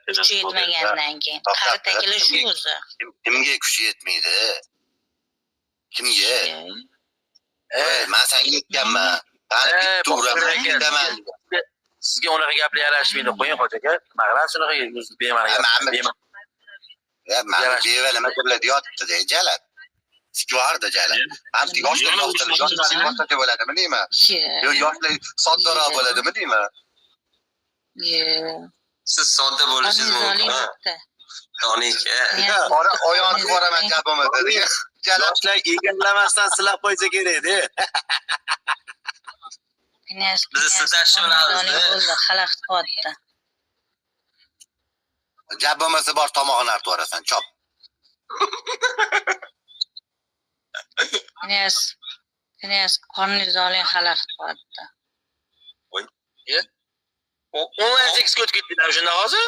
Kuchi yetmagandan keyin. Qaritakilar shu o'zi. Kimga kuchi yetmaydi? Kimga? Men senga aytganman. Qani bitta uraman, ketaman. Sizga unaqa gaplar yarashmaydi. Qo'ying hoji aka. Mag'ran shunaqa bema'ni gap. Mana beva nima qiladi yotdi-da, Jalal. Sikvardi Jalal. Balki yoshlar boshqa bo'ladimi deyman. Yo yoshlar soddaroq bo'ladimi deyman. Siz sodda bo'lishingiz mumkin. Tonika. Oyog'ini boraman jabimda dedi. Jalal Yoshlar egallamasdan silab qo'ysa kerak-da. Biz siltashni bilamiz-da. Bo'ldi, xalaqit qilyapti. Jabimasi bor tomog'ini artib yuborasan, chop. Knyaz qorningizni oling, xalaqit qilyapti. 18 ga o'tib ketdilar shunda hozir.